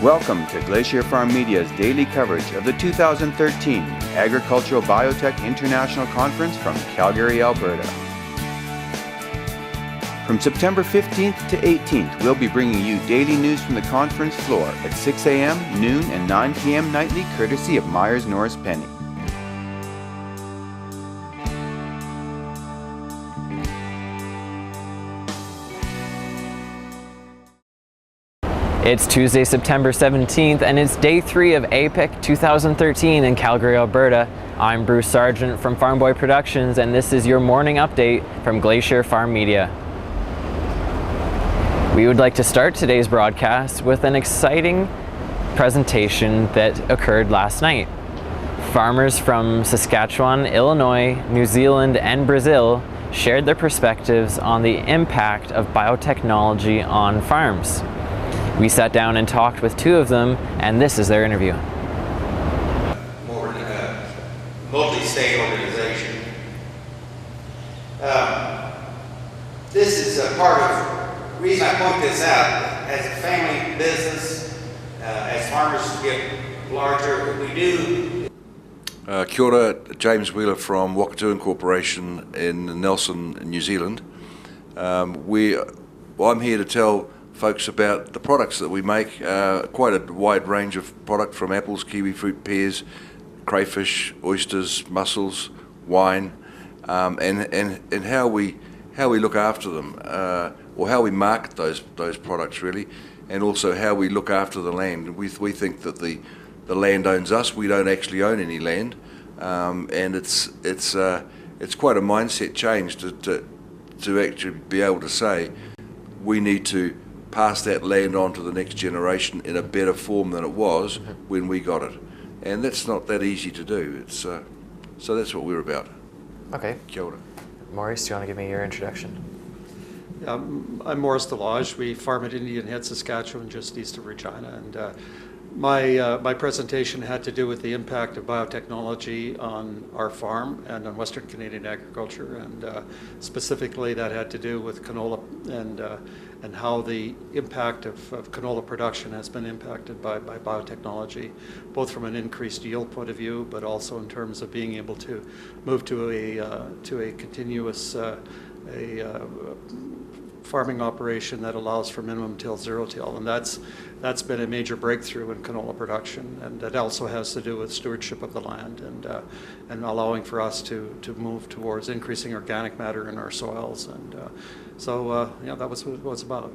Welcome to Glacier Farm Media's daily coverage of the 2013 Agricultural Biotech International Conference from Calgary, Alberta. From September 15th to 18th, we'll be bringing you daily news from the conference floor at 6 a.m., noon, and 9 p.m. nightly, courtesy of Myers Norris Penny. It's Tuesday, September 17th, and it's day 3 of ABIC 2013 in Calgary, Alberta. I'm Bruce Sargent from Farm Boy Productions, and this is your morning update from Glacier Farm Media. We would like to start today's broadcast with an exciting presentation that occurred last night. Farmers from Saskatchewan, Illinois, New Zealand, and Brazil shared their perspectives on the impact of biotechnology on farms. We sat down and talked with two of them, and this is their interview. More than a multi-state organization. This is a part of the reason I point this out. As a family business, as farmers get larger, we do. Kia ora, James Wheeler from Wakatoon Corporation in Nelson, New Zealand. I'm here to tell folks about the products that we make, quite a wide range of product from apples, kiwi fruit, pears, crayfish, oysters, mussels, wine, and how we look after them, or how we market those products really, and also how we look after the land. We think that the land owns us. We don't actually own any land, and it's quite a mindset change to actually be able to say we need to pass that land on to the next generation in a better form than it was when we got it. And that's not that easy to do. So that's what we're about. Okay. Kia ora. Maurice, do you want to give me your introduction? I'm Maurice Delage. We farm at Indian Head, Saskatchewan, just east of Regina. And my presentation had to do with the impact of biotechnology on our farm and on Western Canadian agriculture. And specifically, that had to do with canola and how the impact of canola production has been impacted by biotechnology, both from an increased yield point of view, but also in terms of being able to move to a continuous farming operation that allows for minimum till, zero till, and that's been a major breakthrough in canola production, and that also has to do with stewardship of the land and allowing for us to move towards increasing organic matter in our soils, and that was what it's about.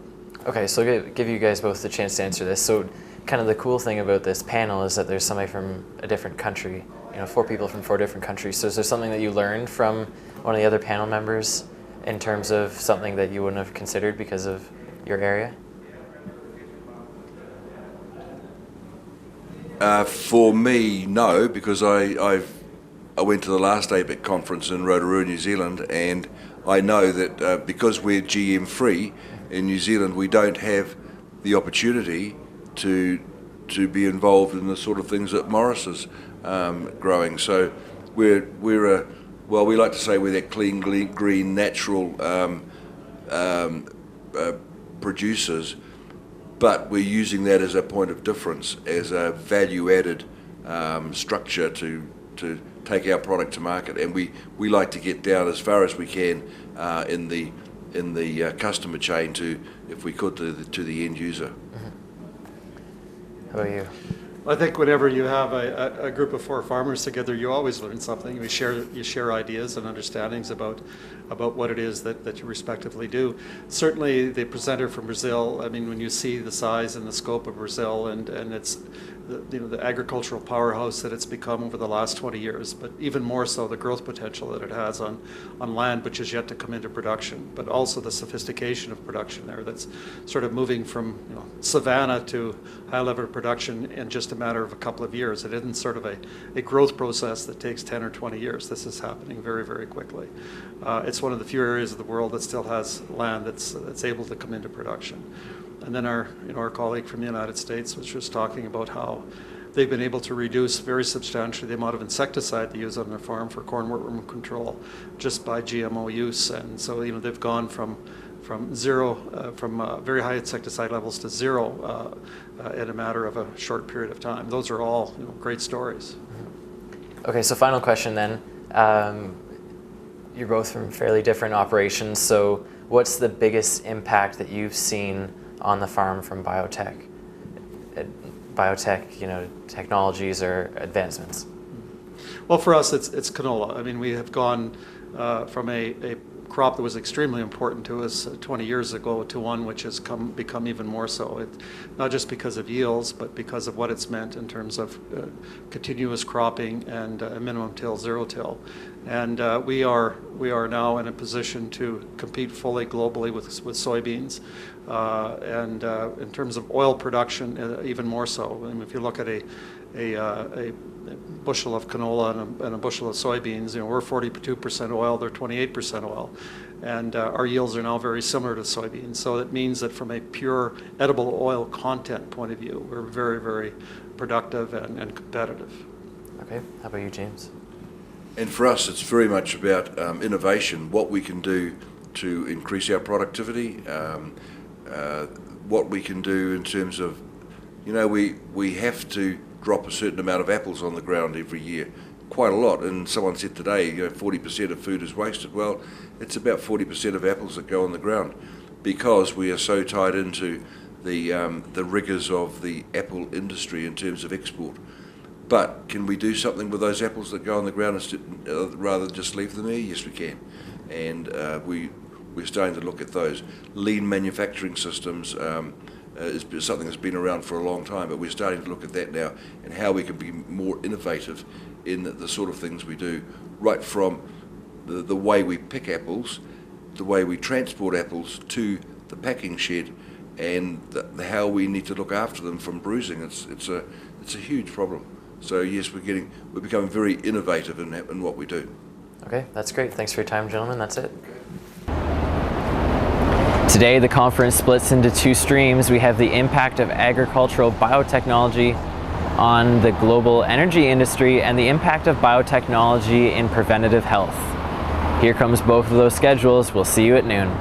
Okay, so I'll give you guys both the chance to answer this. So kind of the cool thing about this panel is that there's somebody from a different country, 4 people from 4 different countries. So is there something that you learned from one of the other panel members in terms of something that you wouldn't have considered because of your area? For me, no, because I went to the last ABIC conference in Rotorua, New Zealand, and I know that because we're GM free in New Zealand, we don't have the opportunity to be involved in the sort of things that Morris is growing. So we like to say we're that clean, green, natural producers, but we're using that as a point of difference, as a value-added structure to take our product to market, and we like to get down as far as we can in the customer chain to, if we could, to the end user. How about you? I think whenever you have a group of 4 farmers together, you always learn something. You share ideas and understandings about what it is that you respectively do. Certainly the presenter from Brazil, I mean, when you see the size and the scope of Brazil and it's the agricultural powerhouse that it's become over the last 20 years, but even more so the growth potential that it has on land which is yet to come into production, but also the sophistication of production there that's sort of moving from savanna to high level of production in just a matter of a couple of years. It isn't sort of a growth process that takes 10 or 20 years. This is happening very, very quickly. It's one of the few areas of the world that still has land that's able to come into production. And then our colleague from the United States was just talking about how they've been able to reduce very substantially the amount of insecticide they use on their farm for corn wortworm control just by GMO use. And so they've gone from very high insecticide levels to zero in a matter of a short period of time. Those are all great stories. Okay, so final question then. You're both from fairly different operations, so what's the biggest impact that you've seen on the farm from biotech, technologies or advancements? Well, for us, it's canola. I mean, we have gone from a crop that was extremely important to us 20 years ago to one which has become even more so. Not just because of yields, but because of what it's meant in terms of continuous cropping and minimum till, zero till. And we are now in a position to compete fully globally with soybeans. And in terms of oil production, even more so. I mean, if you look at a bushel of canola and a bushel of soybeans, we're 42% oil, they're 28% oil. And our yields are now very similar to soybeans. So that means that from a pure edible oil content point of view, we're very, very productive and competitive. Okay, how about you, James? And for us, it's very much about innovation, what we can do to increase our productivity, what we can do in terms of, we have to drop a certain amount of apples on the ground every year, quite a lot. And someone said today, 40% of food is wasted. Well, it's about 40% of apples that go on the ground because we are so tied into the rigours of the apple industry in terms of export. But can we do something with those apples that go on the ground rather than just leave them there? Yes, we can. And we're starting to look at those. Lean manufacturing systems is something that's been around for a long time, but we're starting to look at that now and how we can be more innovative in the sort of things we do, right from the way we pick apples, the way we transport apples to the packing shed, and how we need to look after them from bruising. It's a huge problem. So yes, we're becoming very innovative in what we do. Okay, that's great. Thanks for your time, gentlemen. That's it. Today, the conference splits into two streams. We have the impact of agricultural biotechnology on the global energy industry and the impact of biotechnology in preventative health. Here comes both of those schedules. We'll see you at noon.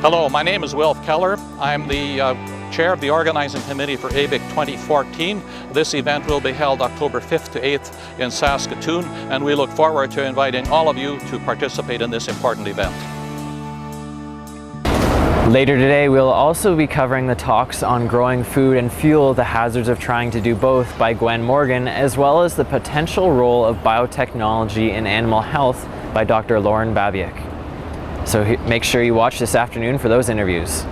Hello, my name is Wilf Keller. I'm the chair of the organizing committee for ABIC 2014. This event will be held October 5th to 8th in Saskatoon, and we look forward to inviting all of you to participate in this important event. Later today, we'll also be covering the talks on growing food and fuel, the hazards of trying to do both by Gwen Morgan, as well as the potential role of biotechnology in animal health by Dr. Lauren ABIC. So make sure you watch this afternoon for those interviews.